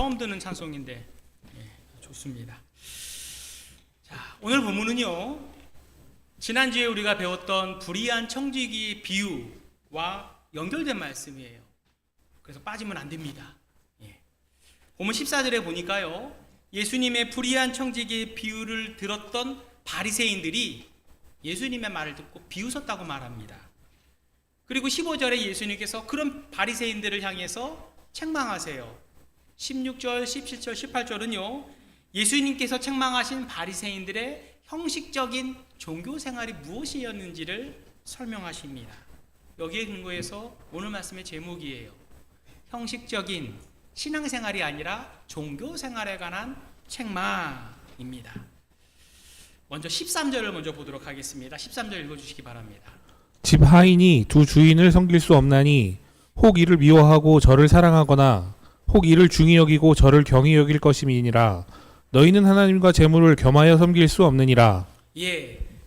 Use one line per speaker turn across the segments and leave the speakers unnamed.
처음 듣는 찬송인데 좋습니다. 자, 오늘 본문은요, 지난주에 우리가 배웠던 불의한 청지기의 비유와 연결된 말씀이에요. 그래서 빠지면 안 됩니다. 본문 14절에 보니까요, 예수님의 불의한 청지기의 비유를 들었던 바리새인들이 예수님의 말을 듣고 비웃었다고 말합니다. 그리고 15절에 예수님께서 그런 바리새인들을 향해서 책망하세요. 16절, 17절, 18절은요, 예수님께서 책망하신 바리새인들의 형식적인 종교 생활이 무엇이었는지를 설명하십니다. 여기에 근거해서 오늘 말씀의 제목이에요. 형식적인 신앙생활이 아니라 종교생활에 관한 책망입니다. 먼저 13절을 먼저 보도록 하겠습니다. 13절 읽어주시기 바랍니다.
집 하인이 두 주인을 섬길 수 없나니 혹 이를 미워하고 저를 사랑하거나 혹 이를 중히 여기고 저를 경히 여길 것임이니라. 너희는 하나님과 재물을 겸하여 섬길 수 없느니라.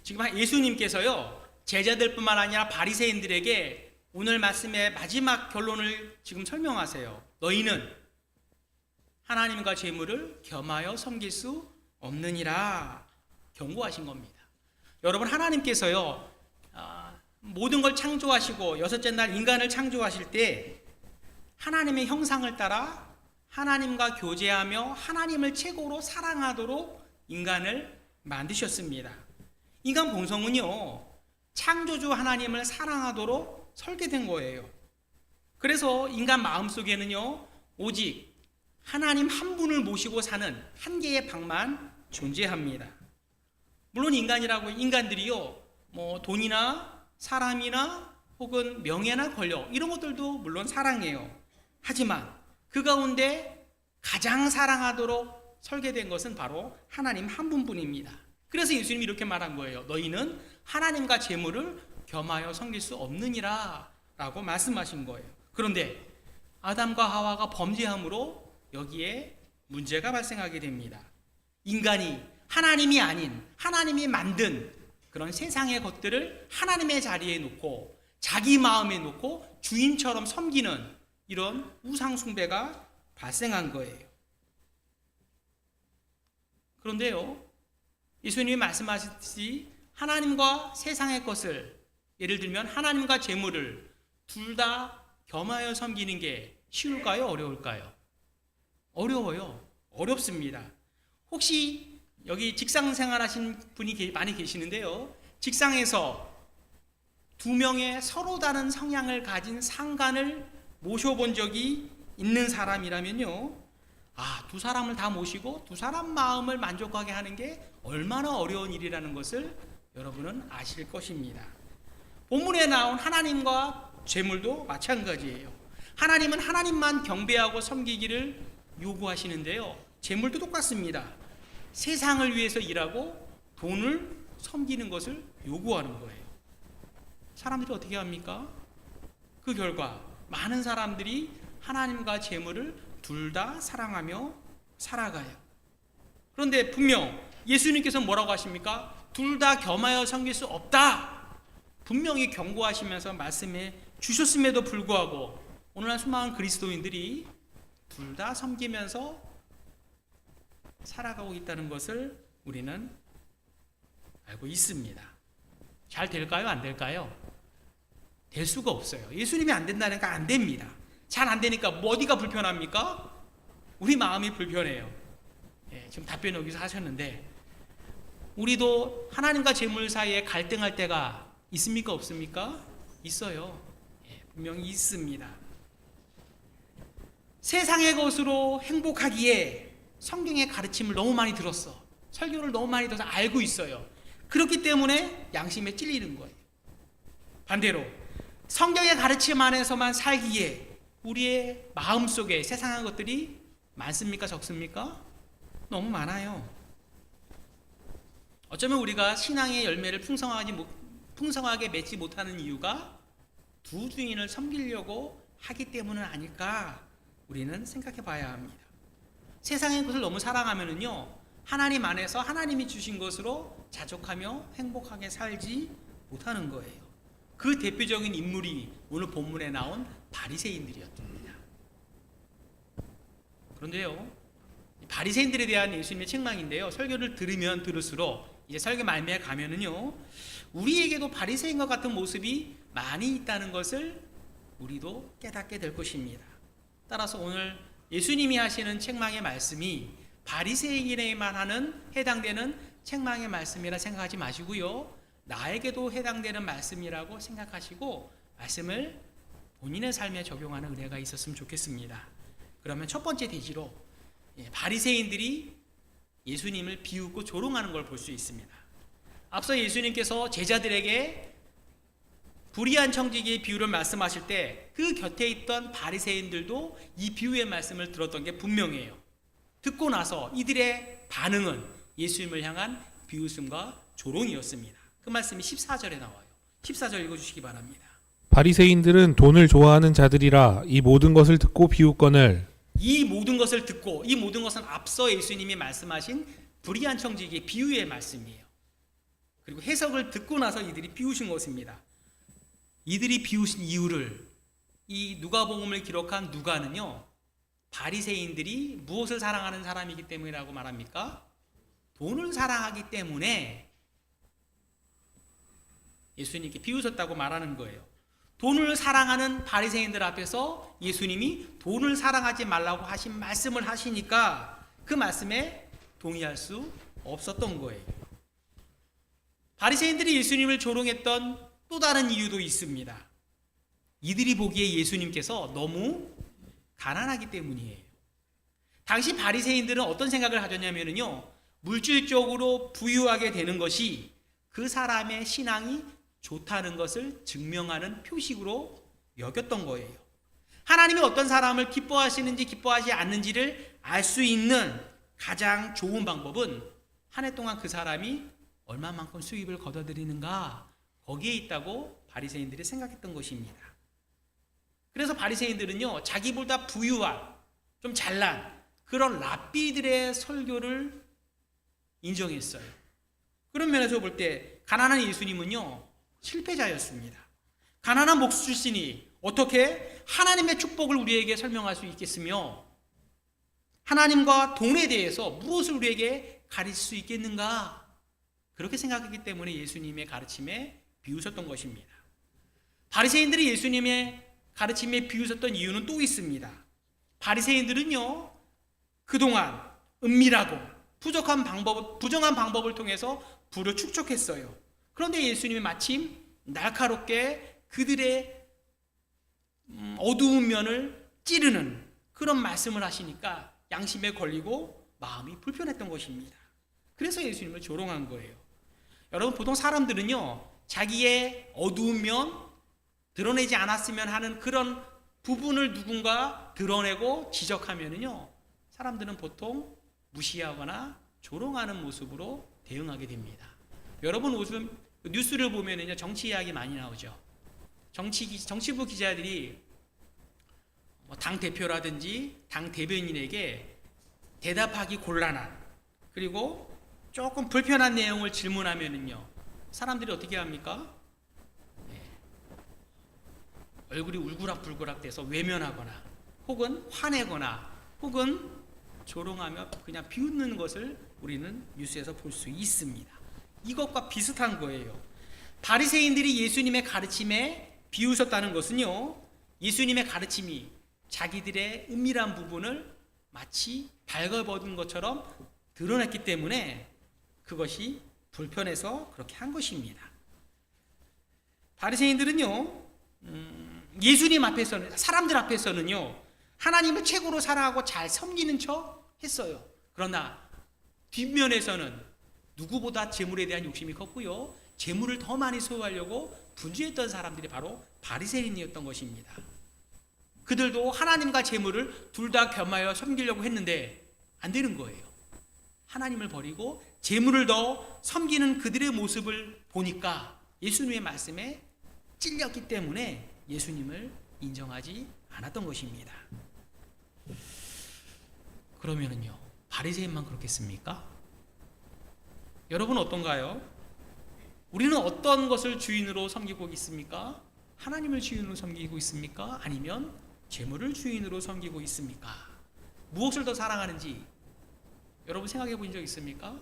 지금 예수님께서요, 제자들뿐만 아니라 바리새인들에게 오늘 말씀의 마지막 결론을 지금 설명하세요. 너희는 하나님과 재물을 겸하여 섬길 수 없느니라 경고하신 겁니다. 여러분, 하나님께서요, 모든 걸 창조하시고 여섯째 날 인간을 창조하실 때 하나님의 형상을 따라 하나님과 교제하며 하나님을 최고로 사랑하도록 인간을 만드셨습니다. 인간 본성은요, 창조주 하나님을 사랑하도록 설계된 거예요. 그래서 인간 마음속에는요, 오직 하나님 한 분을 모시고 사는 한계의 방만 존재합니다. 물론 인간들이요, 돈이나 사람이나 혹은 명예나 권력 이런 것들도 물론 사랑해요. 하지만 그 가운데 가장 사랑하도록 설계된 것은 바로 하나님 한 분뿐입니다. 그래서 예수님이 이렇게 말한 거예요. 너희는 하나님과 재물을 겸하여 섬길 수 없느니라 라고 말씀하신 거예요. 그런데 아담과 하와가 범죄함으로 여기에 문제가 발생하게 됩니다. 인간이 하나님이 아닌 하나님이 만든 그런 세상의 것들을 하나님의 자리에 놓고 자기 마음에 놓고 주인처럼 섬기는 이런 우상 숭배가 발생한 거예요. 그런데요, 예수님이 말씀하셨듯이 하나님과 세상의 것을, 예를 들면 하나님과 재물을 둘 다 겸하여 섬기는 게 쉬울까요? 어려울까요? 어려워요. 어렵습니다. 혹시 여기 직장 생활하신 분이 많이 계시는데요, 직장에서 두 명의 서로 다른 성향을 가진 상관을 모셔본 적이 있는 사람이라면요, 두 사람을 다 모시고 두 사람 마음을 만족하게 하는 게 얼마나 어려운 일이라는 것을 여러분은 아실 것입니다. 본문에 나온 하나님과 재물도 마찬가지예요. 하나님은 하나님만 경배하고 섬기기를 요구하시는데요, 재물도 똑같습니다. 세상을 위해서 일하고 돈을 섬기는 것을 요구하는 거예요. 사람들이 어떻게 합니까? 그 결과 많은 사람들이 하나님과 재물을 둘 다 사랑하며 살아가요. 그런데 분명 예수님께서 뭐라고 하십니까? 둘 다 겸하여 섬길 수 없다 분명히 경고하시면서 말씀해 주셨음에도 불구하고 오늘날 수많은 그리스도인들이 둘 다 섬기면서 살아가고 있다는 것을 우리는 알고 있습니다. 잘 될까요? 안 될까요? 될 수가 없어요. 예수님이 안 된다니까 안 됩니다. 잘 안 되니까 어디가 불편합니까? 우리 마음이 불편해요. 지금 답변 여기서 하셨는데, 우리도 하나님과 재물 사이에 갈등할 때가 있습니까? 없습니까? 있어요. 분명히 있습니다. 세상의 것으로 행복하기에 성경의 가르침을 너무 많이 들었어. 설교를 너무 많이 들어서 알고 있어요. 그렇기 때문에 양심에 찔리는 거예요. 반대로 성경의 가르침 안에서만 살기에 우리의 마음속에 세상의 것들이 많습니까? 적습니까? 너무 많아요. 어쩌면 우리가 신앙의 열매를 풍성하게 맺지 못하는 이유가 두 주인을 섬기려고 하기 때문은 아닐까 우리는 생각해 봐야 합니다. 세상의 것을 너무 사랑하면은요, 하나님 안에서 하나님이 주신 것으로 자족하며 행복하게 살지 못하는 거예요. 그 대표적인 인물이 오늘 본문에 나온 바리새인들이었습니다. 그런데요, 바리새인들에 대한 예수님의 책망인데요, 설교를 들으면 들을수록 이제 설교 말미에 가면은요, 우리에게도 바리새인과 같은 모습이 많이 있다는 것을 우리도 깨닫게 될 것입니다. 따라서 오늘 예수님이 하시는 책망의 말씀이 바리새인에게만 해당되는 책망의 말씀이라 생각하지 마시고요, 나에게도 해당되는 말씀이라고 생각하시고 말씀을 본인의 삶에 적용하는 은혜가 있었으면 좋겠습니다. 그러면 첫 번째 대지로 바리새인들이 예수님을 비웃고 조롱하는 걸 볼 수 있습니다. 앞서 예수님께서 제자들에게 불의한 청지기의 비유를 말씀하실 때 그 곁에 있던 바리새인들도 이 비유의 말씀을 들었던 게 분명해요. 듣고 나서 이들의 반응은 예수님을 향한 비웃음과 조롱이었습니다. 그 말씀이 14절에 나와요. 14절 읽어주시기 바랍니다.
바리새인들은 돈을 좋아하는 자들이라 이 모든 것을 듣고 비웃거늘.
이 모든 것을 듣고, 이 모든 것은 앞서 예수님이 말씀하신 불의한 청지기의 비유의 말씀이에요. 그리고 해석을 듣고 나서 이들이 비웃은 것입니다. 이들이 비웃은 이유를 이 누가복음을 기록한 누가는요, 바리새인들이 무엇을 사랑하는 사람이기 때문이라고 말합니까? 돈을 사랑하기 때문에 예수님께 비웃었다고 말하는 거예요. 돈을 사랑하는 바리새인들 앞에서 예수님이 돈을 사랑하지 말라고 하신 말씀을 하시니까 그 말씀에 동의할 수 없었던 거예요. 바리새인들이 예수님을 조롱했던 또 다른 이유도 있습니다. 이들이 보기에 예수님께서 너무 가난하기 때문이에요. 당시 바리새인들은 어떤 생각을 하셨냐면요, 물질적으로 부유하게 되는 것이 그 사람의 신앙이 좋다는 것을 증명하는 표식으로 여겼던 거예요. 하나님이 어떤 사람을 기뻐하시는지 기뻐하지 않는지를 알 수 있는 가장 좋은 방법은 한 해 동안 그 사람이 얼마만큼 수입을 거둬들이는가, 거기에 있다고 바리새인들이 생각했던 것입니다. 그래서 바리새인들은요, 자기보다 부유한, 좀 잘난 그런 랍비들의 설교를 인정했어요. 그런 면에서 볼 때 가난한 예수님은요, 실패자였습니다. 가난한 목수 출신이 어떻게 하나님의 축복을 우리에게 설명할 수 있겠으며 하나님과 돈에 대해서 무엇을 우리에게 가르칠 수 있겠는가, 그렇게 생각했기 때문에 예수님의 가르침에 비웃었던 것입니다. 바리새인들이 예수님의 가르침에 비웃었던 이유는 또 있습니다. 바리새인들은요, 그동안 은밀하고 부정한 방법을 통해서 부를 축적했어요. 그런데 예수님이 마침 날카롭게 그들의 어두운 면을 찌르는 그런 말씀을 하시니까 양심에 걸리고 마음이 불편했던 것입니다. 그래서 예수님을 조롱한 거예요. 여러분, 보통 사람들은요, 자기의 어두운 면, 드러내지 않았으면 하는 그런 부분을 누군가 드러내고 지적하면은요, 사람들은 보통 무시하거나 조롱하는 모습으로 대응하게 됩니다. 여러분, 요즘 뉴스를 보면은요, 정치 이야기 많이 나오죠. 정치부 기자들이 당 대표라든지 당 대변인에게 대답하기 곤란한, 그리고 조금 불편한 내용을 질문하면은요, 사람들이 어떻게 합니까? 얼굴이 울그락불그락 돼서 외면하거나 혹은 화내거나 혹은 조롱하며 그냥 비웃는 것을 우리는 뉴스에서 볼 수 있습니다. 이것과 비슷한 거예요. 바리새인들이 예수님의 가르침에 비웃었다는 것은요, 예수님의 가르침이 자기들의 은밀한 부분을 마치 발걸벗은 것처럼 드러냈기 때문에 그것이 불편해서 그렇게 한 것입니다. 바리새인들은요, 예수님 앞에서는, 사람들 앞에서는요, 하나님을 최고로 사랑하고 잘 섬기는 척 했어요. 그러나 뒷면에서는 누구보다 재물에 대한 욕심이 컸고요, 재물을 더 많이 소유하려고 분주했던 사람들이 바로 바리새인이었던 것입니다. 그들도 하나님과 재물을 둘 다 겸하여 섬기려고 했는데 안 되는 거예요. 하나님을 버리고 재물을 더 섬기는 그들의 모습을 보니까 예수님의 말씀에 찔렸기 때문에 예수님을 인정하지 않았던 것입니다. 그러면은요, 바리새인만 그렇겠습니까? 여러분 어떤가요? 우리는 어떤 것을 주인으로 섬기고 있습니까? 하나님을 주인으로 섬기고 있습니까? 아니면 재물을 주인으로 섬기고 있습니까? 무엇을 더 사랑하는지 여러분 생각해 본 적 있습니까?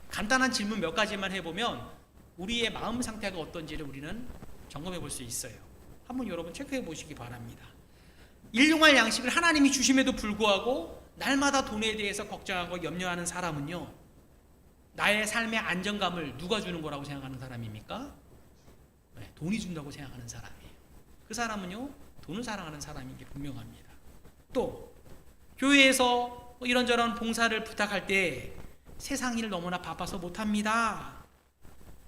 간단한 질문 몇 가지만 해보면 우리의 마음 상태가 어떤지를 우리는 점검해 볼 수 있어요. 한번 여러분 체크해 보시기 바랍니다. 일용할 양식을 하나님이 주심에도 불구하고 날마다 돈에 대해서 걱정하고 염려하는 사람은요, 나의 삶의 안정감을 누가 주는 거라고 생각하는 사람입니까? 네, 돈이 준다고 생각하는 사람이에요. 그 사람은요, 돈을 사랑하는 사람인 게 분명합니다. 또 교회에서 이런저런 봉사를 부탁할 때 세상 일 너무나 바빠서 못합니다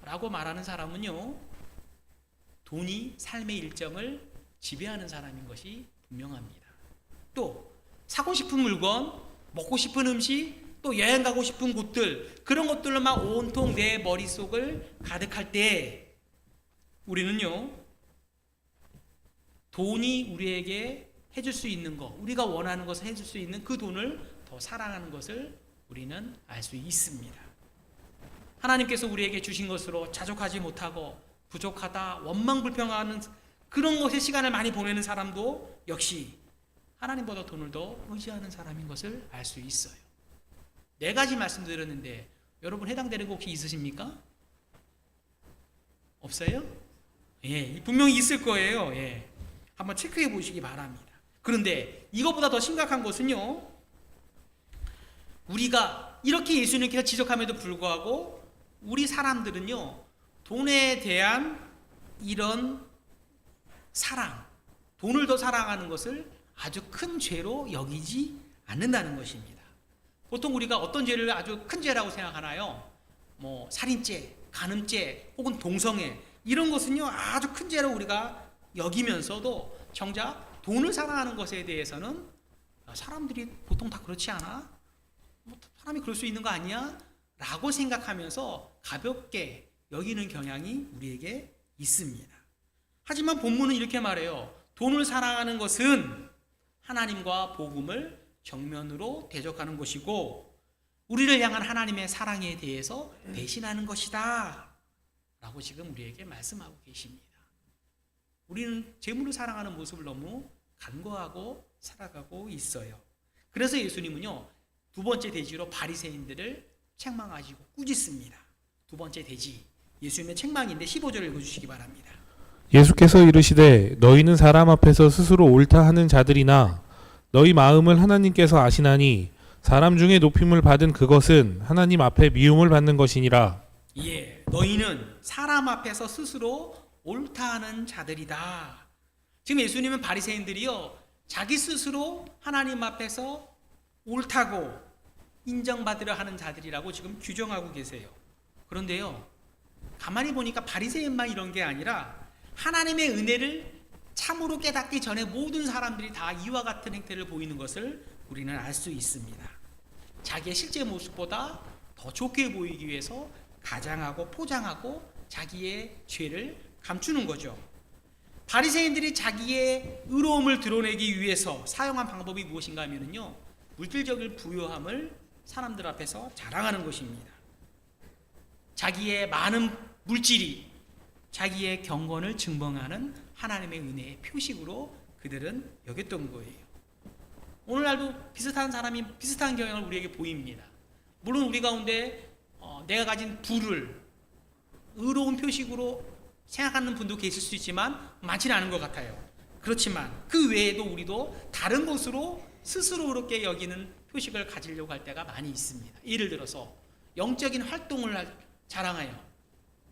라고 말하는 사람은요, 돈이 삶의 일정을 지배하는 사람인 것이 분명합니다. 또 사고 싶은 물건, 먹고 싶은 음식, 또 여행 가고 싶은 곳들, 그런 것들로만 온통 내 머릿속을 가득할 때 우리는요, 돈이 우리에게 해줄 수 있는 것, 우리가 원하는 것을 해줄 수 있는 그 돈을 더 사랑하는 것을 우리는 알 수 있습니다. 하나님께서 우리에게 주신 것으로 자족하지 못하고 부족하다, 원망불평하는 그런 것에 시간을 많이 보내는 사람도 역시 하나님보다 돈을 더 의지하는 사람인 것을 알 수 있어요. 4가지 말씀드렸는데 여러분 해당되는 거 혹시 있으십니까? 없어요? 예, 분명히 있을 거예요. 예, 한번 체크해 보시기 바랍니다. 그런데 이것보다 더 심각한 것은요, 우리가 이렇게 예수님께서 지적함에도 불구하고 우리 사람들은요, 돈에 대한 이런 사랑, 돈을 더 사랑하는 것을 아주 큰 죄로 여기지 않는다는 것입니다. 보통 우리가 어떤 죄를 아주 큰 죄라고 생각하나요? 뭐 살인죄, 간음죄, 혹은 동성애, 이런 것은요 아주 큰 죄로 우리가 여기면서도 정작 돈을 사랑하는 것에 대해서는 사람들이 보통 다 그렇지 않아? 뭐 사람이 그럴 수 있는 거 아니야? 라고 생각하면서 가볍게 여기는 경향이 우리에게 있습니다. 하지만 본문은 이렇게 말해요. 돈을 사랑하는 것은 하나님과 복음을 정면으로 대적하는 것이고 우리를 향한 하나님의 사랑에 대해서 배신하는 것이다 라고 지금 우리에게 말씀하고 계십니다. 우리는 재물을 사랑하는 모습을 너무 간과하고 살아가고 있어요. 그래서 예수님은요, 2번째 대지로 바리새인들을 책망하시고 꾸짖습니다. 2번째 대지, 예수님의 책망인데 15절을 읽어주시기 바랍니다.
예수께서 이르시되 너희는 사람 앞에서 스스로 옳다 하는 자들이나 너희 마음을 하나님께서 아시나니 사람 중에 높임을 받은 그것은 하나님 앞에 미움을 받는 것이니라.
예, 너희는 사람 앞에서 스스로 옳다 하는 자들이다. 지금 예수님은 바리새인들이요, 자기 스스로 하나님 앞에서 옳다고 인정받으려 하는 자들이라고 지금 규정하고 계세요. 그런데요, 가만히 보니까 바리새인만 이런 게 아니라 하나님의 은혜를 참으로 깨닫기 전에 모든 사람들이 다 이와 같은 행태를 보이는 것을 우리는 알 수 있습니다. 자기의 실제 모습보다 더 좋게 보이기 위해서 가장하고 포장하고 자기의 죄를 감추는 거죠. 바리새인들이 자기의 의로움을 드러내기 위해서 사용한 방법이 무엇인가 하면요, 물질적인 부유함을 사람들 앞에서 자랑하는 것입니다. 자기의 많은 물질이 자기의 경건을 증명하는 하나님의 은혜의 표식으로 그들은 여겼던 거예요. 오늘날도 비슷한 사람이 비슷한 경향을 우리에게 보입니다. 물론 우리 가운데 내가 가진 부를 의로운 표식으로 생각하는 분도 계실 수 있지만 많지는 않은 것 같아요. 그렇지만 그 외에도 우리도 다른 것으로 스스로 그렇게 여기는 표식을 가지려고 할 때가 많이 있습니다. 예를 들어서 영적인 활동을 자랑하여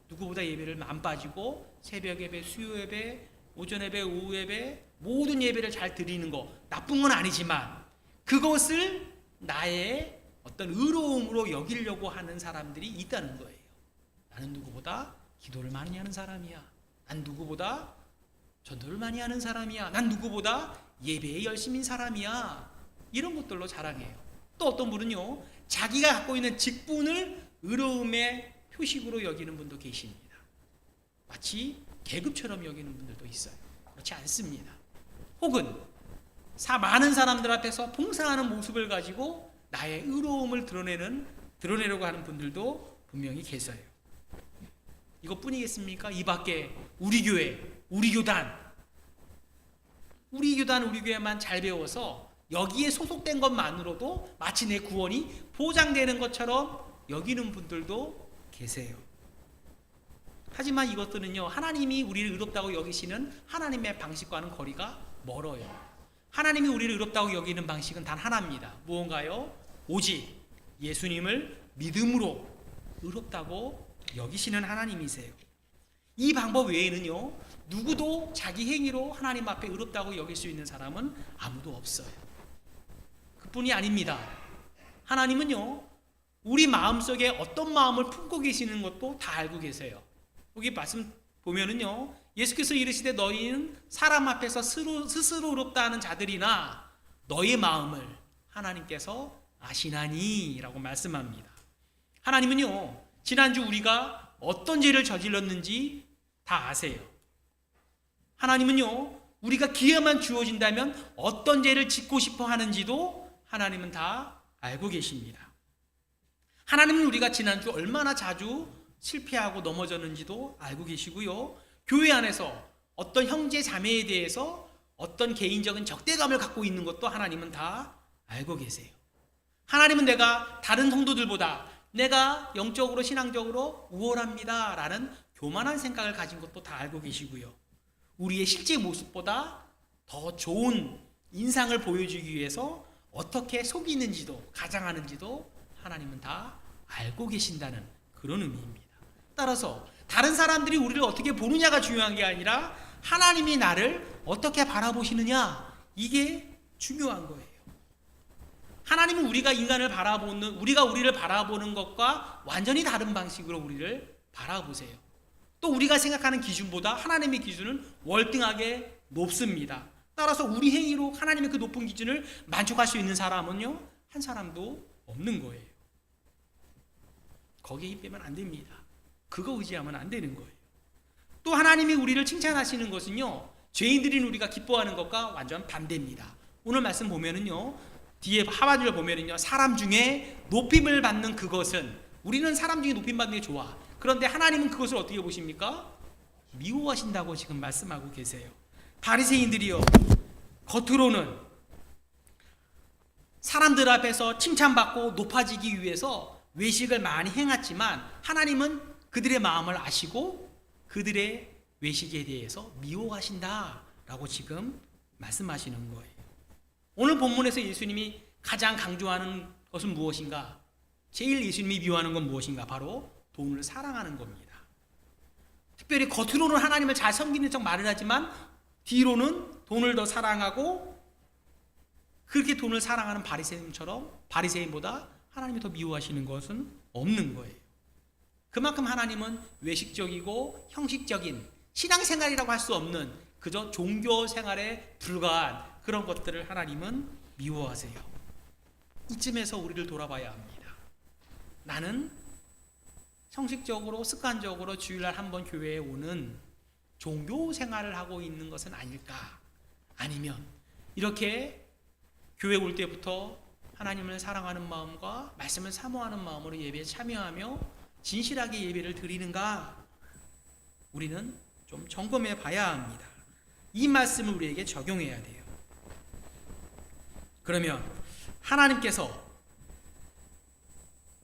누구보다 예배를 안 빠지고 새벽 예배, 수요 예배, 오전 예배, 오후 예배, 모든 예배를 잘 드리는 거 나쁜 건 아니지만 그것을 나의 어떤 의로움으로 여기려고 하는 사람들이 있다는 거예요. 나는 누구보다 기도를 많이 하는 사람이야. 난 누구보다 전도를 많이 하는 사람이야. 난 누구보다 예배에 열심인 사람이야. 이런 것들로 자랑해요. 또 어떤 분은요, 자기가 갖고 있는 직분을 의로움의 표식으로 여기는 분도 계십니다. 마치 계급처럼 여기는 분들도 있어요. 그렇지 않습니다. 혹은 많은 사람들 앞에서 봉사하는 모습을 가지고 나의 의로움을 드러내려고 하는 분들도 분명히 계세요. 이것뿐이겠습니까? 이 밖에 우리 교회, 우리 교단, 우리 교회만 잘 배워서 여기에 소속된 것만으로도 마치 내 구원이 보장되는 것처럼 여기는 분들도 계세요. 하지만 이것들은요, 하나님이 우리를 의롭다고 여기시는 하나님의 방식과는 거리가 멀어요. 하나님이 우리를 의롭다고 여기는 방식은 단 하나입니다. 무언가요? 오직 예수님을 믿음으로 의롭다고 여기시는 하나님이세요. 이 방법 외에는요, 누구도 자기 행위로 하나님 앞에 의롭다고 여길 수 있는 사람은 아무도 없어요. 그뿐이 아닙니다. 하나님은요, 우리 마음속에 어떤 마음을 품고 계시는 것도 다 알고 계세요. 여기 말씀 보면은요, 예수께서 이르시되 너희는 사람 앞에서 스스로 의롭다 하는 자들이나 너의 마음을 하나님께서 아시나니 라고 말씀합니다. 하나님은요, 지난주 우리가 어떤 죄를 저질렀는지 다 아세요. 하나님은요, 우리가 기회만 주어진다면 어떤 죄를 짓고 싶어 하는지도 하나님은 다 알고 계십니다. 하나님은 우리가 지난주 얼마나 자주 실패하고 넘어졌는지도 알고 계시고요, 교회 안에서 어떤 형제 자매에 대해서 어떤 개인적인 적대감을 갖고 있는 것도 하나님은 다 알고 계세요. 하나님은 내가 다른 성도들보다 내가 영적으로 신앙적으로 우월합니다 라는 교만한 생각을 가진 것도 다 알고 계시고요, 우리의 실제 모습보다 더 좋은 인상을 보여주기 위해서 어떻게 속이는지도 가장하는지도 하나님은 다 알고 계신다는 그런 의미입니다. 따라서 다른 사람들이 우리를 어떻게 보느냐가 중요한 게 아니라 하나님이 나를 어떻게 바라보시느냐, 이게 중요한 거예요. 하나님은 우리가 우리를 바라보는 것과 완전히 다른 방식으로 우리를 바라보세요. 또 우리가 생각하는 기준보다 하나님의 기준은 월등하게 높습니다. 따라서 우리 행위로 하나님의 그 높은 기준을 만족할 수 있는 사람은요, 한 사람도 없는 거예요. 거기에 힘 빼면 안 됩니다. 그거 의지하면 안 되는 거예요. 또 하나님이 우리를 칭찬하시는 것은요, 죄인들인 우리가 기뻐하는 것과 완전 반대입니다. 오늘 말씀 보면은요, 뒤에 하반절 보면은요, 사람 중에 높임을 받는 그것은, 우리는 사람 중에 높임 받는 게 좋아. 그런데 하나님은 그것을 어떻게 보십니까? 미워하신다고 지금 말씀하고 계세요. 바리새인들이요, 겉으로는 사람들 앞에서 칭찬받고 높아지기 위해서 외식을 많이 행했지만 하나님은 그들의 마음을 아시고 그들의 외식에 대해서 미워하신다라고 지금 말씀하시는 거예요. 오늘 본문에서 예수님이 가장 강조하는 것은 무엇인가? 제일 예수님이 미워하는 건 무엇인가? 바로 돈을 사랑하는 겁니다. 특별히 겉으로는 하나님을 잘 섬기는 척 말을 하지만 뒤로는 돈을 더 사랑하고, 그렇게 돈을 사랑하는 바리새인보다 하나님이 더 미워하시는 것은 없는 거예요. 그만큼 하나님은 외식적이고 형식적인 신앙생활이라고 할 수 없는 그저 종교생활에 불과한 그런 것들을 하나님은 미워하세요. 이쯤에서 우리를 돌아봐야 합니다. 나는 형식적으로 습관적으로 주일날 한번 교회에 오는 종교생활을 하고 있는 것은 아닐까? 아니면 이렇게 교회 올 때부터 하나님을 사랑하는 마음과 말씀을 사모하는 마음으로 예배에 참여하며 진실하게 예배를 드리는가? 우리는 좀 점검해 봐야 합니다. 이 말씀을 우리에게 적용해야 돼요. 그러면 하나님께서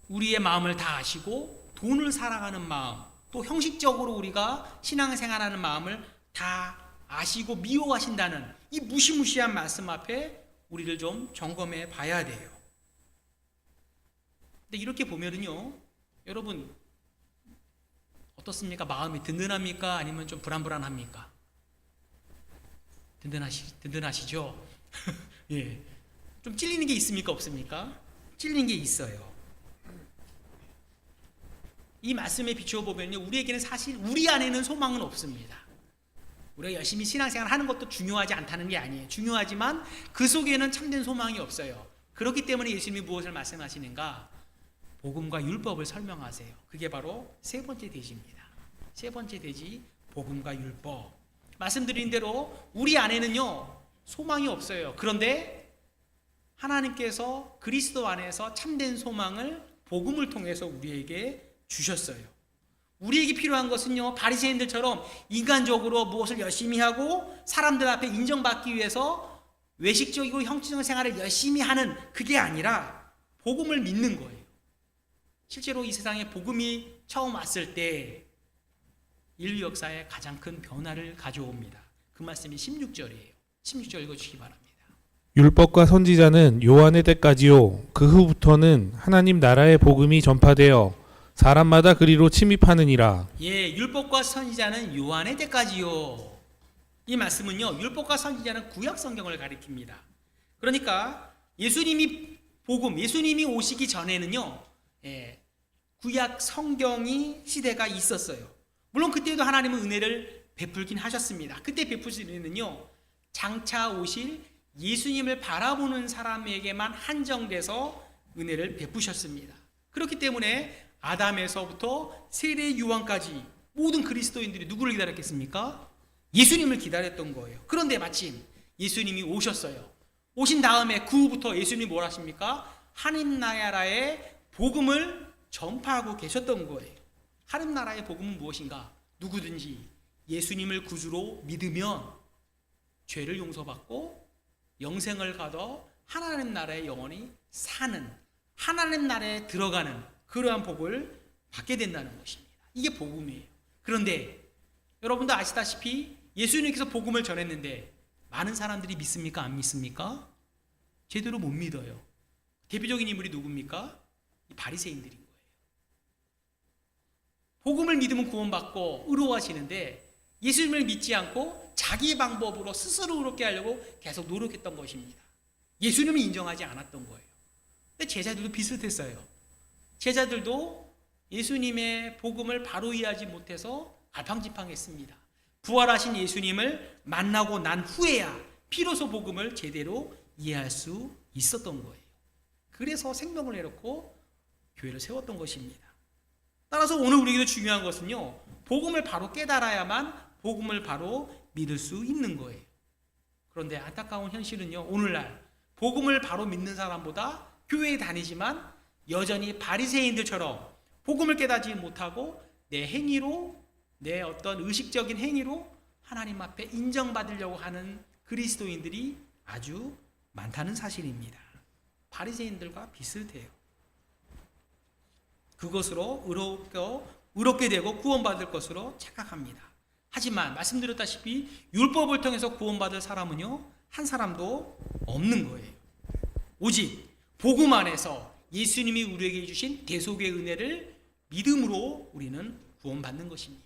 우리의 마음을 다 아시고 돈을 사랑하는 마음, 또 형식적으로 우리가 신앙생활하는 마음을 다 아시고 미워하신다는 이 무시무시한 말씀 앞에 우리를 좀 점검해 봐야 돼요. 근데 이렇게 보면은요, 여러분 어떻습니까? 마음이 든든합니까? 아니면 좀 불안합니까? 든든하시죠? 예. 좀 찔리는 게 있습니까? 없습니까? 찔리는 게 있어요. 이 말씀에 비추어 보면요, 우리에게는 사실 우리 안에는 소망은 없습니다. 우리가 열심히 신앙생활 하는 것도 중요하지 않다는 게 아니에요. 중요하지만 그 속에는 참된 소망이 없어요. 그렇기 때문에 예수님이 무엇을 말씀하시는가? 복음과 율법을 설명하세요. 그게 바로 세 번째 대지입니다. 세 번째 대지, 복음과 율법. 말씀드린 대로 우리 안에는요, 소망이 없어요. 그런데 하나님께서 그리스도 안에서 참된 소망을 복음을 통해서 우리에게 주셨어요. 우리에게 필요한 것은요, 바리새인들처럼 인간적으로 무엇을 열심히 하고 사람들 앞에 인정받기 위해서 외식적이고 형식적인 생활을 열심히 하는 그게 아니라 복음을 믿는 거예요. 실제로 이 세상에 복음이 처음 왔을 때 인류 역사에 가장 큰 변화를 가져옵니다. 그 말씀이 16절이에요. 16절 읽어주시기 바랍니다.
율법과 선지자는 요한의 때까지요. 그 후부터는 하나님 나라의 복음이 전파되어 사람마다 그리로 침입하느니라.
예, 율법과 선지자는 요한의 때까지요. 이 말씀은요, 율법과 선지자는 구약 성경을 가리킵니다. 그러니까 예수님이 복음, 예수님이 오시기 전에는요, 구약 성경이 시대가 있었어요. 물론 그때도 하나님은 은혜를 베풀긴 하셨습니다. 그때 베푸신 은혜는요, 장차 오실 예수님을 바라보는 사람에게만 한정돼서 은혜를 베푸셨습니다. 그렇기 때문에 아담에서부터 세례 요한까지 모든 그리스도인들이 누구를 기다렸겠습니까? 예수님을 기다렸던 거예요. 그런데 마침 예수님이 오셨어요. 오신 다음에 그 후부터 예수님이 뭘 하십니까? 하나님 나라의 복음을 전파하고 계셨던 거예요. 하나님 나라의 복음은 무엇인가? 누구든지 예수님을 구주로 믿으면 죄를 용서받고 영생을 가더 하나님 나라에 영원히 사는, 하나님 나라에 들어가는 그러한 복을 받게 된다는 것입니다. 이게 복음이에요. 그런데 여러분도 아시다시피 예수님께서 복음을 전했는데 많은 사람들이 믿습니까? 안 믿습니까? 제대로 못 믿어요. 대표적인 인물이 누굽니까? 이 바리새인들인 거예요. 복음을 믿으면 구원받고 의로워지는데 예수님을 믿지 않고 자기 방법으로 스스로 의롭게 하려고 계속 노력했던 것입니다. 예수님을 인정하지 않았던 거예요. 근데 제자들도 비슷했어요. 제자들도 예수님의 복음을 바로 이해하지 못해서 갈팡질팡했습니다. 부활하신 예수님을 만나고 난 후에야 비로소 복음을 제대로 이해할 수 있었던 거예요. 그래서 생명을 내놓고 교회를 세웠던 것입니다. 따라서 오늘 우리에게도 중요한 것은요, 복음을 바로 깨달아야만 복음을 바로 믿을 수 있는 거예요. 그런데 안타까운 현실은요, 오늘날 복음을 바로 믿는 사람보다 교회에 다니지만 여전히 바리새인들처럼 복음을 깨닫지 못하고 내 행위로, 내 어떤 의식적인 행위로 하나님 앞에 인정받으려고 하는 그리스도인들이 아주 많다는 사실입니다. 바리새인들과 비슷해요. 그것으로 의롭게 되고 구원받을 것으로 착각합니다. 하지만 말씀드렸다시피 율법을 통해서 구원받을 사람은요, 한 사람도 없는 거예요. 오직 복음 안에서 예수님이 우리에게 주신 대속의 은혜를 믿음으로 우리는 구원받는 것입니다.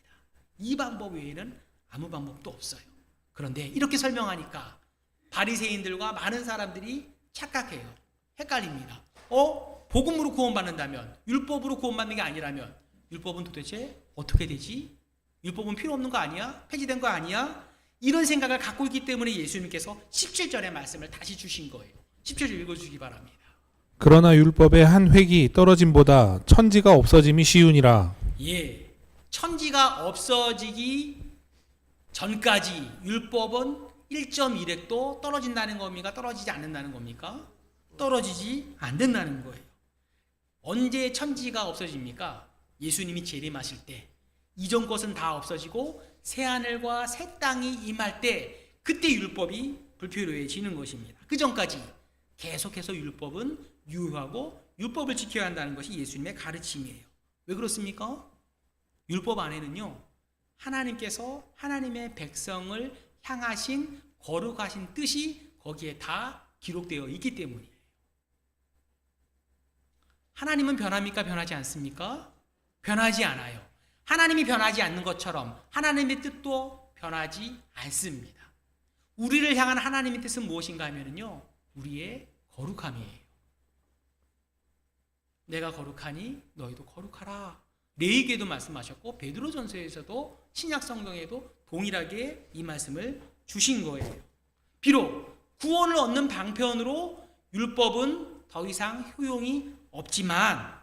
이 방법 외에는 아무 방법도 없어요. 그런데 이렇게 설명하니까 바리새인들과 많은 사람들이 착각해요. 헷갈립니다. 복음으로 구원받는다면, 율법으로 구원받는 게 아니라면 율법은 도대체 어떻게 되지? 율법은 필요 없는 거 아니야? 폐지된 거 아니야? 이런 생각을 갖고 있기 때문에 예수님께서 17절의 말씀을 다시 주신 거예요. 17절 읽어주시기 바랍니다.
그러나 율법의 한 획이 떨어짐보다 천지가 없어짐이 쉬우니라.
예, 천지가 없어지기 전까지 율법은 1.1획도 떨어진다는 겁니까? 떨어지지 않는다는 겁니까? 떨어지지 않는다는 거예요. 언제 천지가 없어집니까? 예수님이 재림하실 때, 이전 것은 다 없어지고 새 하늘과 새 땅이 임할 때, 그때 율법이 불필요해지는 것입니다. 그 전까지 계속해서 율법은 유효하고 율법을 지켜야 한다는 것이 예수님의 가르침이에요. 왜 그렇습니까? 율법 안에는요, 하나님께서 하나님의 백성을 향하신 거룩하신 뜻이 거기에 다 기록되어 있기 때문이에요. 하나님은 변합니까? 변하지 않습니까? 변하지 않아요. 하나님이 변하지 않는 것처럼 하나님의 뜻도 변하지 않습니다. 우리를 향한 하나님의 뜻은 무엇인가 하면요, 우리의 거룩함이에요. 내가 거룩하니 너희도 거룩하라. 레위기에도 말씀하셨고 베드로전서에서도 신약 성경에도 동일하게 이 말씀을 주신 거예요. 비록 구원을 얻는 방편으로 율법은 더 이상 효용이 없지만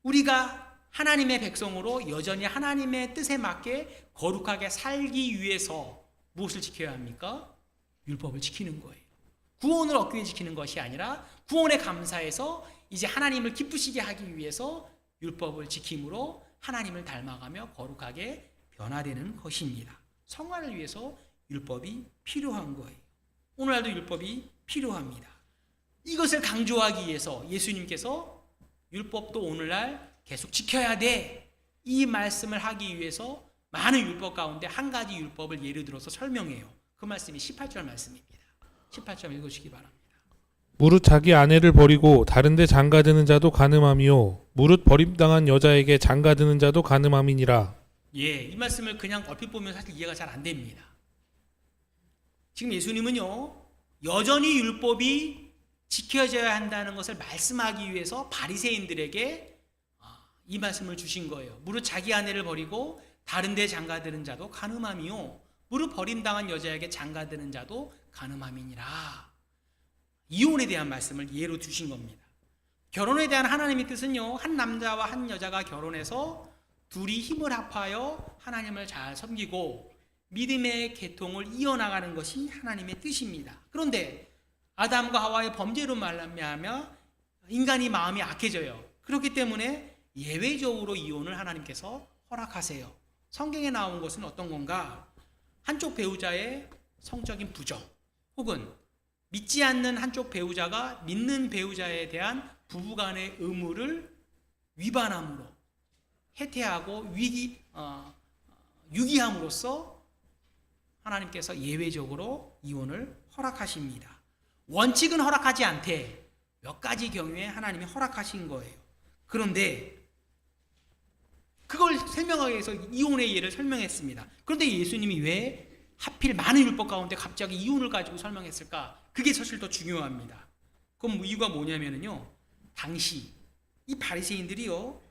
우리가 하나님의 백성으로 여전히 하나님의 뜻에 맞게 거룩하게 살기 위해서 무엇을 지켜야 합니까? 율법을 지키는 거예요. 구원을 얻기 위해 지키는 것이 아니라 구원에 감사해서 이제 하나님을 기쁘시게 하기 위해서 율법을 지킴으로 하나님을 닮아가며 거룩하게 변화되는 것입니다. 성화를 위해서 율법이 필요한 거예요. 오늘날도 율법이 필요합니다. 이것을 강조하기 위해서 예수님께서 율법도 오늘날 계속 지켜야 돼, 이 말씀을 하기 위해서 많은 율법 가운데 한 가지 율법을 예를 들어서 설명해요. 그 말씀이 18절 말씀입니다. 18절 읽으시기 바랍니다.
무릇 자기 아내를 버리고 다른 데 장가드는 자도 간음함이요 무릇 버림당한 여자에게 장가드는 자도 간음함이니라.
예, 이 말씀을 그냥 얼핏 보면 사실 이해가 잘 안 됩니다. 지금 예수님은요, 여전히 율법이 지켜져야 한다는 것을 말씀하기 위해서 바리새인들에게 이 말씀을 주신 거예요. 무릇 자기 아내를 버리고 다른 데 장가드는 자도 간음함이요 무릇 버림당한 여자에게 장가드는 자도 간음함이니라. 이혼에 대한 말씀을 예로 주신 겁니다. 결혼에 대한 하나님의 뜻은요, 한 남자와 한 여자가 결혼해서 둘이 힘을 합하여 하나님을 잘 섬기고 믿음의 계통을 이어나가는 것이 하나님의 뜻입니다. 그런데 아담과 하와의 범죄로 말미암아 인간이 마음이 악해져요. 그렇기 때문에 예외적으로 이혼을 하나님께서 허락하세요. 성경에 나온 것은 어떤 건가? 한쪽 배우자의 성적인 부정, 혹은 믿지 않는 한쪽 배우자가 믿는 배우자에 대한 부부간의 의무를 위반함으로 해태하고 유기함으로써 하나님께서 예외적으로 이혼을 허락하십니다. 원칙은 허락하지 않되 몇 가지 경우에 하나님이 허락하신 거예요. 그런데 그걸 설명하기 위해서 이혼의 예를 설명했습니다. 그런데 예수님이 왜 하필 많은 율법 가운데 갑자기 이혼을 가지고 설명했을까? 그게 사실 더 중요합니다. 그럼 이유가 뭐냐면요, 당시 이 바리새인들이요,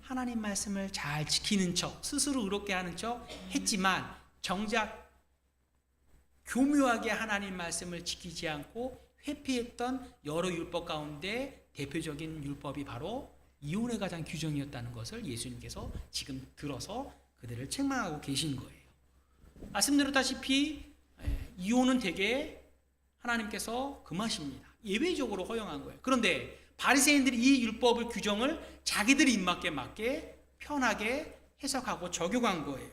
하나님 말씀을 잘 지키는 척, 스스로 의롭게 하는 척 했지만 정작 교묘하게 하나님 말씀을 지키지 않고 회피했던 여러 율법 가운데 대표적인 율법이 바로 이혼에 관한 규정이었다는 것을 예수님께서 지금 들어서 그들을 책망하고 계신 거예요. 말씀드렸다시피 이혼은 대개 하나님께서 금하십니다. 예외적으로 허용한 거예요. 그런데 바리새인들이 이 율법을 규정을 자기들의 입맛에 맞게 편하게 해석하고 적용한 거예요.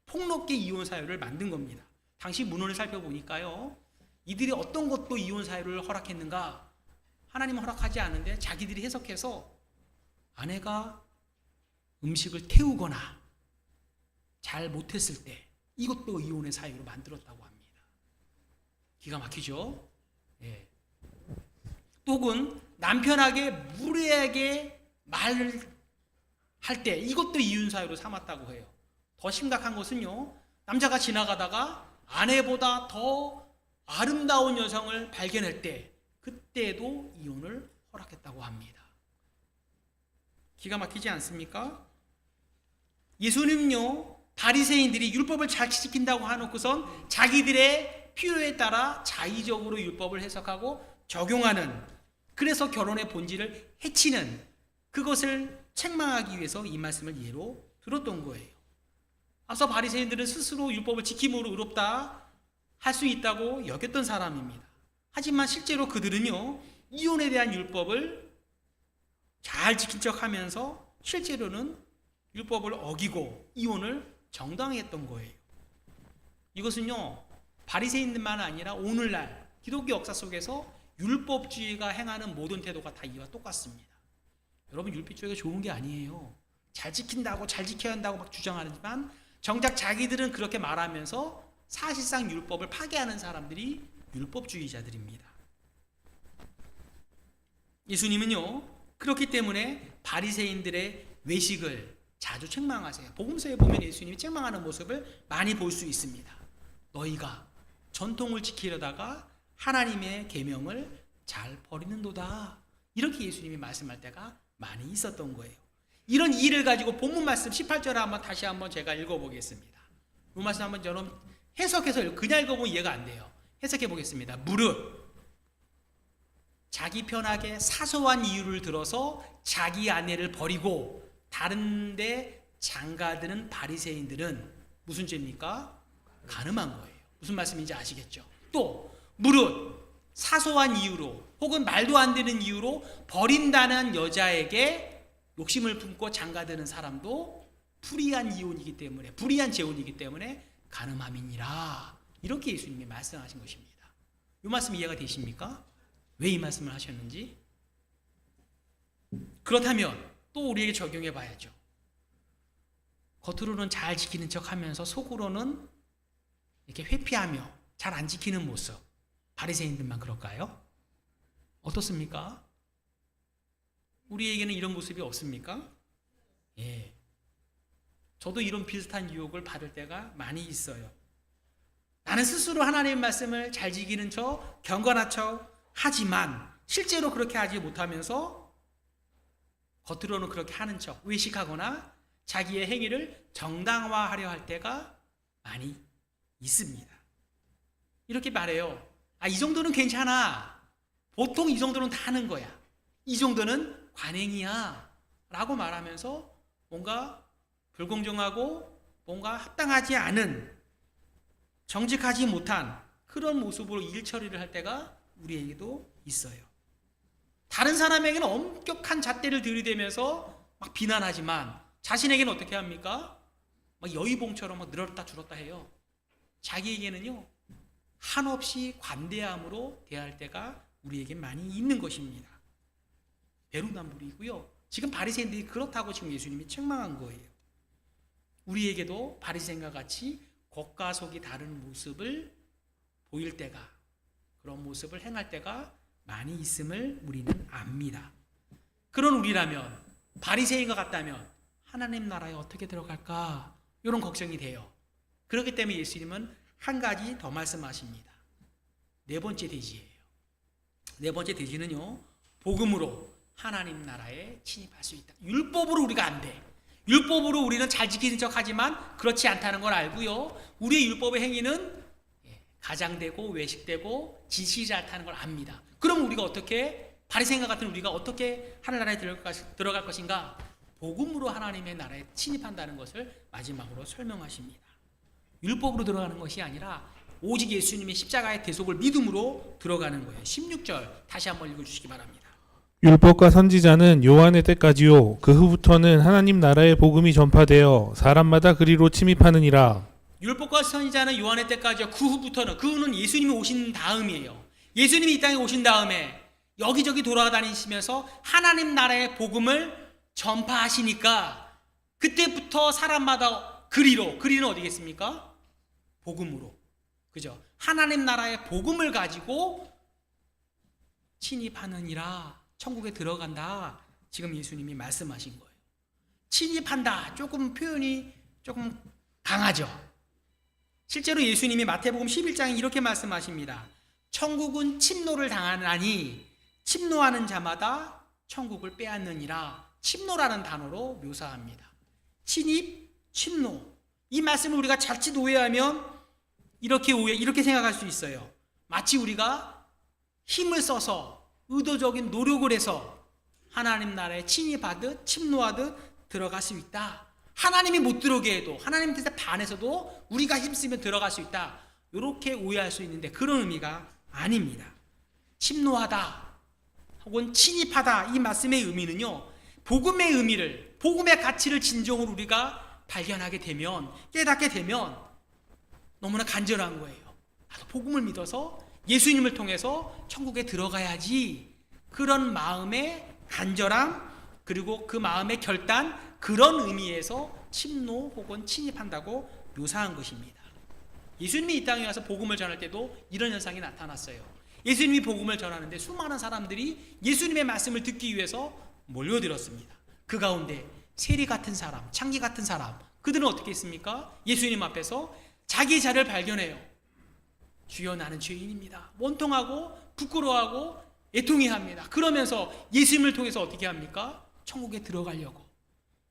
폭넓게 이혼 사유를 만든 겁니다. 당시 문헌을 살펴보니까요, 이들이 어떤 것도 이혼 사유를 허락했는가? 하나님은 허락하지 않는데 자기들이 해석해서 아내가 음식을 태우거나 잘 못했을 때 이것도 이혼의 사유로 만들었다고 합니다. 기가 막히죠? 예. 혹은 남편에게 무례하게 말을 할 때 이것도 이혼 사유로 삼았다고 해요. 더 심각한 것은요, 남자가 지나가다가 아내보다 더 아름다운 여성을 발견할 때 그때도 이혼을 허락했다고 합니다. 기가 막히지 않습니까? 예수님은요, 바리새인들이 율법을 잘 지킨다고 해놓고선 자기들의 필요에 따라 자의적으로 율법을 해석하고 적용하는, 그래서 결혼의 본질을 해치는 그것을 책망하기 위해서 이 말씀을 예로 들었던 거예요. 앞서 바리새인들은 스스로 율법을 지킴으로 의롭다 할 수 있다고 여겼던 사람입니다. 하지만 실제로 그들은요, 이혼에 대한 율법을 잘 지킨 척하면서 실제로는 율법을 어기고 이혼을 정당했던 거예요. 이것은요, 바리새인들만 아니라 오늘날 기독교 역사 속에서 율법주의가 행하는 모든 태도가 다 이와 똑같습니다. 여러분, 율법주의가 좋은 게 아니에요. 잘 지킨다고, 잘 지켜야 한다고 막 주장하지만 정작 자기들은 그렇게 말하면서 사실상 율법을 파괴하는 사람들이 율법주의자들입니다. 예수님은요, 그렇기 때문에 바리새인들의 외식을 자주 책망하세요. 복음서에 보면 예수님이 책망하는 모습을 많이 볼 수 있습니다. 너희가 전통을 지키려다가 하나님의 계명을 잘 버리는도다, 이렇게 예수님이 말씀할 때가 많이 있었던 거예요. 이런 이의를 가지고 본문 말씀 18절을 다시 한번 제가 읽어보겠습니다. 이 말씀 한번 여러분 해석해서 그냥 읽어보면 이해가 안 돼요. 해석해 보겠습니다. 무릇 자기 편하게 사소한 이유를 들어서 자기 아내를 버리고 다른 데 장가드는 바리새인들은 무슨 죄입니까? 간음한 거예요. 무슨 말씀인지 아시겠죠? 또 무릇 사소한 이유로 혹은 말도 안 되는 이유로 버린다는 여자에게 욕심을 품고 장가드는 사람도 불의한 이혼이기 때문에, 불의한 재혼이기 때문에 간음함이니라, 이렇게 예수님이 말씀하신 것입니다. 이 말씀 이해가 되십니까? 왜 이 말씀을 하셨는지? 그렇다면 또 우리에게 적용해 봐야죠. 겉으로는 잘 지키는 척 하면서 속으로는 이렇게 회피하며 잘 안 지키는 모습. 바리새인들만 그럴까요? 어떻습니까? 우리에게는 이런 모습이 없습니까? 예. 저도 이런 비슷한 유혹을 받을 때가 많이 있어요. 나는 스스로 하나님의 말씀을 잘 지키는 척, 경건한 척 하지만 실제로 그렇게 하지 못하면서 겉으로는 그렇게 하는 척, 외식하거나 자기의 행위를 정당화하려 할 때가 많이 있습니다. 이렇게 말해요. 이 정도는 괜찮아. 보통 이 정도는 다 하는 거야. 이 정도는 관행이야. 라고 말하면서 뭔가 불공정하고 뭔가 합당하지 않은, 정직하지 못한 그런 모습으로 일 처리를 할 때가 우리에게도 있어요. 다른 사람에게는 엄격한 잣대를 들이대면서 막 비난하지만 자신에게는 어떻게 합니까? 막 여의봉처럼 막 늘었다 줄었다 해요. 자기에게는요, 한없이 관대함으로 대할 때가 우리에게 많이 있는 것입니다. 내로남불이고요. 지금 바리새인들이 그렇다고 지금 예수님이 책망한 거예요. 우리에게도 바리새인과 같이 겉과 속이 다른 모습을 보일 때가, 그런 모습을 행할 때가 많이 있음을 우리는 압니다. 그런 우리라면, 바리새인과 같다면 하나님 나라에 어떻게 들어갈까? 이런 걱정이 돼요. 그렇기 때문에 예수님은 한 가지 더 말씀하십니다. 네 번째 대지예요. 네 번째 대지는요, 복음으로 하나님 나라에 침입할 수 있다. 율법으로 우리가 안 돼. 율법으로 우리는 잘 지키는 척 하지만 그렇지 않다는 걸 알고요, 우리의 율법의 행위는 가장되고 외식되고 진실이지 않다는 걸 압니다. 그럼 우리가 어떻게, 바리새인과 같은 우리가 어떻게 하늘나라에 들어갈 것인가? 복음으로 하나님의 나라에 침입한다는 것을 마지막으로 설명하십니다. 율법으로 들어가는 것이 아니라 오직 예수님의 십자가의 대속을 믿음으로 들어가는 거예요. 16절 다시 한번 읽어주시기 바랍니다.
율법과 선지자는 요한의 때까지요. 그 후부터는 하나님 나라의 복음이 전파되어 사람마다 그리로 침입하느니라.
율법과 선지자는 요한의 때까지요. 그 후부터는, 그 후는 예수님이 오신 다음이에요. 예수님이 이 땅에 오신 다음에 여기저기 돌아다니시면서 하나님 나라의 복음을 전파하시니까 그때부터 사람마다 그리는 어디겠습니까? 복음으로. 그죠? 하나님 나라의 복음을 가지고 침입하느니라. 천국에 들어간다. 지금 예수님이 말씀하신 거예요. 침입한다. 조금 표현이 조금 강하죠. 실제로 예수님이 마태복음 11장에 이렇게 말씀하십니다. 천국은 침노를 당하나니 침노하는 자마다 천국을 빼앗느니라. 침노라는 단어로 묘사합니다. 침입, 침노. 이 말씀을 우리가 자칫 오해하면 이렇게 생각할 수 있어요. 마치 우리가 힘을 써서 의도적인 노력을 해서 하나님 나라에 침입하듯 침노하듯 들어갈 수 있다. 하나님이 못 들어오게 해도, 하나님 뜻에 반해서도 우리가 힘쓰면 들어갈 수 있다. 이렇게 오해할 수 있는데 그런 의미가 아닙니다. 침노하다 혹은 침입하다, 이 말씀의 의미는요, 복음의 의미를, 복음의 가치를 진정으로 우리가 발견하게 되면, 깨닫게 되면 너무나 간절한 거예요. 나도 복음을 믿어서 예수님을 통해서 천국에 들어가야지. 그런 마음의 간절함, 그리고 그 마음의 결단, 그런 의미에서 침노 혹은 침입한다고 묘사한 것입니다. 예수님이 이 땅에 와서 복음을 전할 때도 이런 현상이 나타났어요. 예수님이 복음을 전하는데 수많은 사람들이 예수님의 말씀을 듣기 위해서 몰려들었습니다. 그 가운데 세리 같은 사람, 창기 같은 사람, 그들은 어떻게 했습니까? 예수님 앞에서 자기의 자를 발견해요. 주여, 나는 죄인입니다. 원통하고 부끄러워하고 애통해합니다. 그러면서 예수님을 통해서 어떻게 합니까? 천국에 들어가려고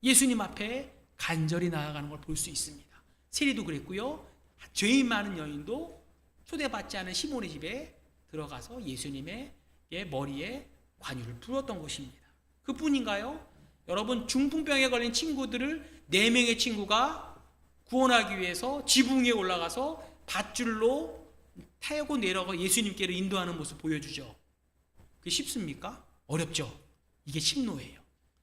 예수님 앞에 간절히 나아가는 걸 볼 수 있습니다. 세리도 그랬고요, 죄인 많은 여인도 초대받지 않은 시몬의 집에 들어가서 예수님의 머리에 관유를 풀었던 것입니다. 그뿐인가요? 여러분, 중풍병에 걸린 친구들을 4명의 친구가 구원하기 위해서 지붕 위에 올라가서 밧줄로 타고 내려가 예수님께로 인도하는 모습 보여주죠. 그게 쉽습니까? 어렵죠. 이게 침노예요.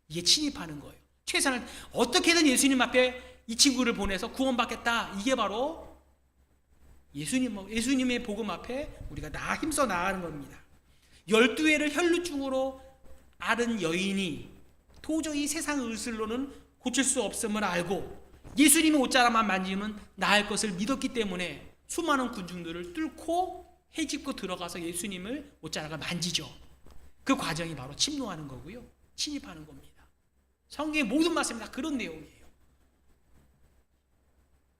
이게 침입하는 거예요. 최선을 어떻게든 예수님 앞에 이 친구를 보내서 구원받겠다. 이게 바로 예수님의 복음 앞에 우리가 힘써 나가는 겁니다. 12회를 혈루증으로 앓은 여인이 도저히 세상 의술로는 고칠 수 없음을 알고 예수님의 옷자락만 만지면 나을 것을 믿었기 때문에 수많은 군중들을 뚫고 헤집고 들어가서 예수님을 옷자락을 만지죠. 그 과정이 바로 침노하는 거고요. 침입하는 겁니다. 성경의 모든 말씀이 다 그런 내용이에요.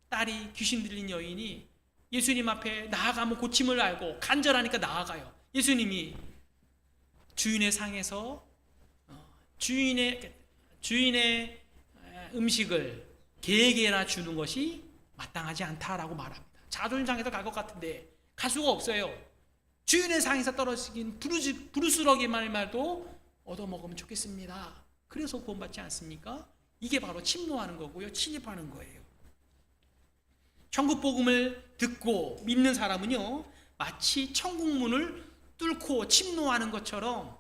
딸이 귀신 들린 여인이 예수님 앞에 나아가면 고침을 알고 간절하니까 나아가요. 예수님이 주인의 상에서 주인의 음식을 개에게나 주는 것이 마땅하지 않다라고 말합니다. 자존심 상해서 갈 것 같은데 갈 수가 없어요. 주인의 상에서 떨어지긴 부르스러기만이라도 얻어먹으면 좋겠습니다. 그래서 구원받지 않습니까? 이게 바로 침노하는 거고요. 침입하는 거예요. 천국 복음을 듣고 믿는 사람은요, 마치 천국 문을 뚫고 침노하는 것처럼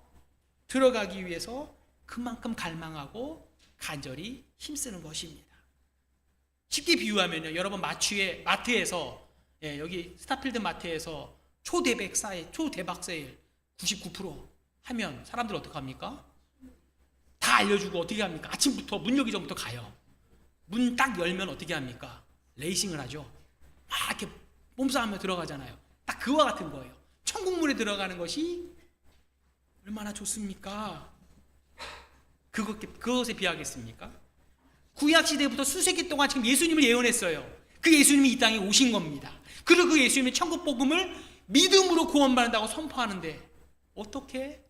들어가기 위해서 그만큼 갈망하고 간절히 힘쓰는 것입니다. 쉽게 비유하면요, 여러분 마트에서 여기 스타필드 마트에서 초대박 세일 99% 하면 사람들 어떻게 합니까? 다 알려주고 어떻게 합니까? 아침부터 문 열기 전부터 가요. 문 딱 열면 어떻게 합니까? 레이싱을 하죠. 막 이렇게 몸싸움에 들어가잖아요. 딱 그와 같은 거예요. 천국문에 들어가는 것이 얼마나 좋습니까? 그것에 비하겠습니까? 구약시대부터 수세기 동안 지금 예수님을 예언했어요. 그 예수님이 이 땅에 오신 겁니다. 그리고 그 예수님의 천국 복음을 믿음으로 구원받는다고 선포하는데 어떻게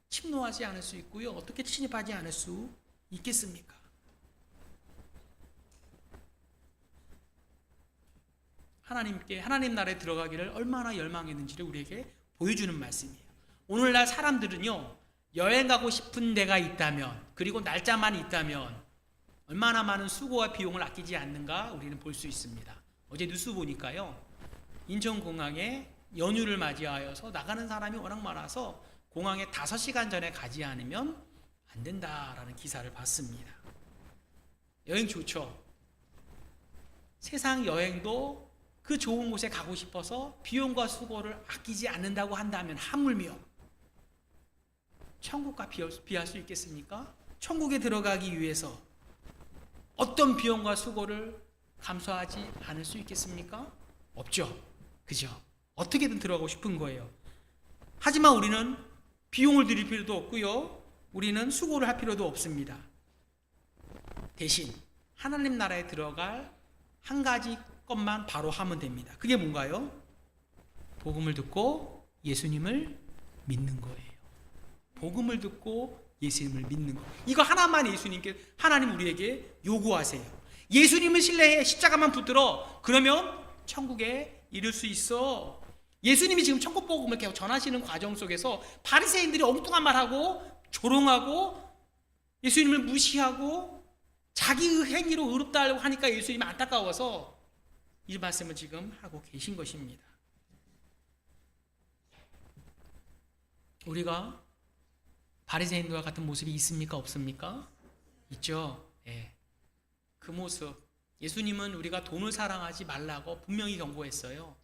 침노하지 않을 수 있고요, 어떻게 침입하지 않을 수 있겠습니까? 하나님 나라에 들어가기를 얼마나 열망했는지를 우리에게 보여주는 말씀이에요. 오늘날 사람들은요, 여행 가고 싶은 데가 있다면, 그리고 날짜만 있다면 얼마나 많은 수고와 비용을 아끼지 않는가 우리는 볼 수 있습니다. 어제 뉴스 보니까요, 인천공항에 연휴를 맞이하여서 나가는 사람이 워낙 많아서 공항에 5시간 전에 가지 않으면 안 된다라는 기사를 봤습니다. 여행 좋죠. 세상 여행도 그 좋은 곳에 가고 싶어서 비용과 수고를 아끼지 않는다고 한다면 하물며 천국과 비할 수 있겠습니까? 천국에 들어가기 위해서 어떤 비용과 수고를 감수하지 않을 수 있겠습니까? 없죠. 그죠? 어떻게든 들어가고 싶은 거예요. 하지만 우리는 비용을 들일 필요도 없고요, 우리는 수고를 할 필요도 없습니다. 대신 하나님 나라에 들어갈 한 가지 것만 바로 하면 됩니다. 그게 뭔가요? 복음을 듣고 예수님을 믿는 거예요. 복음을 듣고 예수님을 믿는 거. 이거 하나만 하나님 우리에게 요구하세요. 예수님을 신뢰해 십자가만 붙들어. 그러면 천국에 이를 수 있어. 예수님이 지금 천국 복음을 계속 전하시는 과정 속에서 바리새인들이 엉뚱한 말하고 조롱하고 예수님을 무시하고 자기 행위로 의롭다 하려고 하니까 예수님이 안타까워서 이 말씀을 지금 하고 계신 것입니다. 우리가 바리새인들과 같은 모습이 있습니까? 없습니까? 있죠. 예. 그 모습, 예수님은 우리가 돈을 사랑하지 말라고 분명히 경고했어요.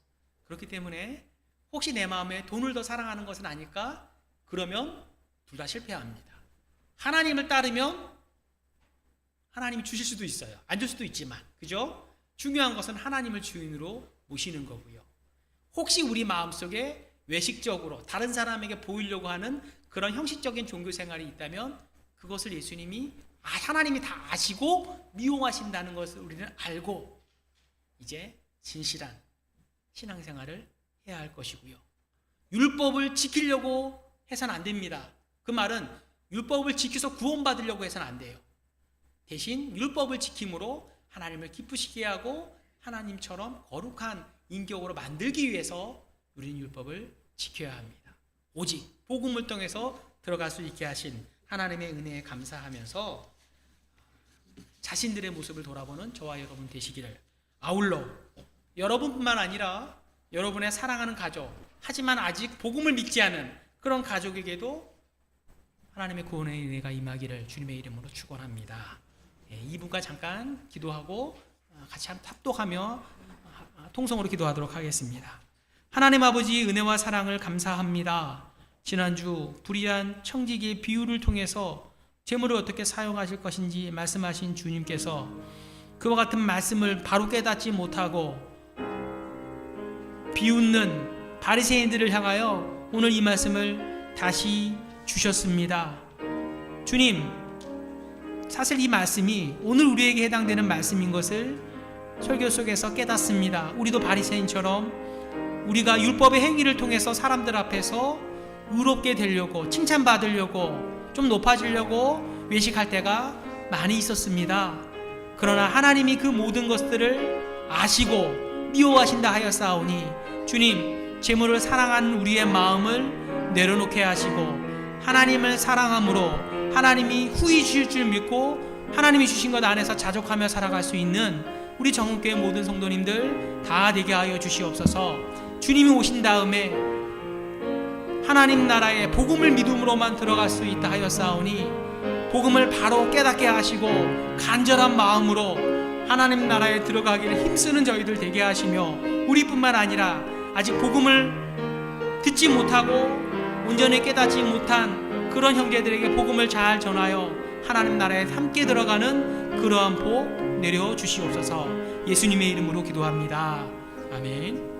그렇기 때문에 혹시 내 마음에 돈을 더 사랑하는 것은 아닐까? 그러면 둘 다 실패합니다. 하나님을 따르면 하나님이 주실 수도 있어요. 안 줄 수도 있지만, 그죠? 중요한 것은 하나님을 주인으로 모시는 거고요. 혹시 우리 마음속에 외식적으로 다른 사람에게 보이려고 하는 그런 형식적인 종교 생활이 있다면 그것을 예수님이 하나님이 다 아시고 미워하신다는 것을 우리는 알고 이제 진실한 신앙생활을 해야 할 것이고요. 율법을 지키려고 해서는 안 됩니다. 그 말은 율법을 지켜서 구원받으려고 해서는 안 돼요. 대신 율법을 지킴으로 하나님을 기쁘시게 하고 하나님처럼 거룩한 인격으로 만들기 위해서 우리는 율법을 지켜야 합니다. 오직 복음을 통해서 들어갈 수 있게 하신 하나님의 은혜에 감사하면서 자신들의 모습을 돌아보는 저와 여러분 되시기를, 아울러 여러분뿐만 아니라 여러분의 사랑하는 가족, 하지만 아직 복음을 믿지 않은 그런 가족에게도 하나님의 구원의 은혜가 임하기를 주님의 이름으로 축원합니다. 이분과 잠깐 기도하고 같이 한번 합독하며 통성으로 기도하도록 하겠습니다. 하나님 아버지, 은혜와 사랑을 감사합니다. 지난주 불의한 청지기의 비유를 통해서 재물을 어떻게 사용하실 것인지 말씀하신 주님께서 그와 같은 말씀을 바로 깨닫지 못하고 비웃는 바리새인들을 향하여 오늘 이 말씀을 다시 주셨습니다. 주님, 사실 이 말씀이 오늘 우리에게 해당되는 말씀인 것을 설교 속에서 깨닫습니다. 우리도 바리새인처럼 우리가 율법의 행위를 통해서 사람들 앞에서 의롭게 되려고, 칭찬받으려고, 좀 높아지려고 외식할 때가 많이 있었습니다. 그러나 하나님이 그 모든 것들을 아시고 미워하신다 하였사오니 주님, 재물을 사랑하는 우리의 마음을 내려놓게 하시고 하나님을 사랑함으로 하나님이 후히 주실 줄 믿고 하나님이 주신 것 안에서 자족하며 살아갈 수 있는 우리 정은교회 모든 성도님들 다 되게 하여 주시옵소서. 주님이 오신 다음에 하나님 나라에 복음을 믿음으로만 들어갈 수 있다 하였사오니 복음을 바로 깨닫게 하시고 간절한 마음으로 하나님 나라에 들어가기를 힘쓰는 저희들 되게 하시며 우리뿐만 아니라 아직 복음을 듣지 못하고 온전히 깨닫지 못한 그런 형제들에게 복음을 잘 전하여 하나님 나라에 함께 들어가는 그러한 복 내려 주시옵소서. 예수님의 이름으로 기도합니다. 아멘.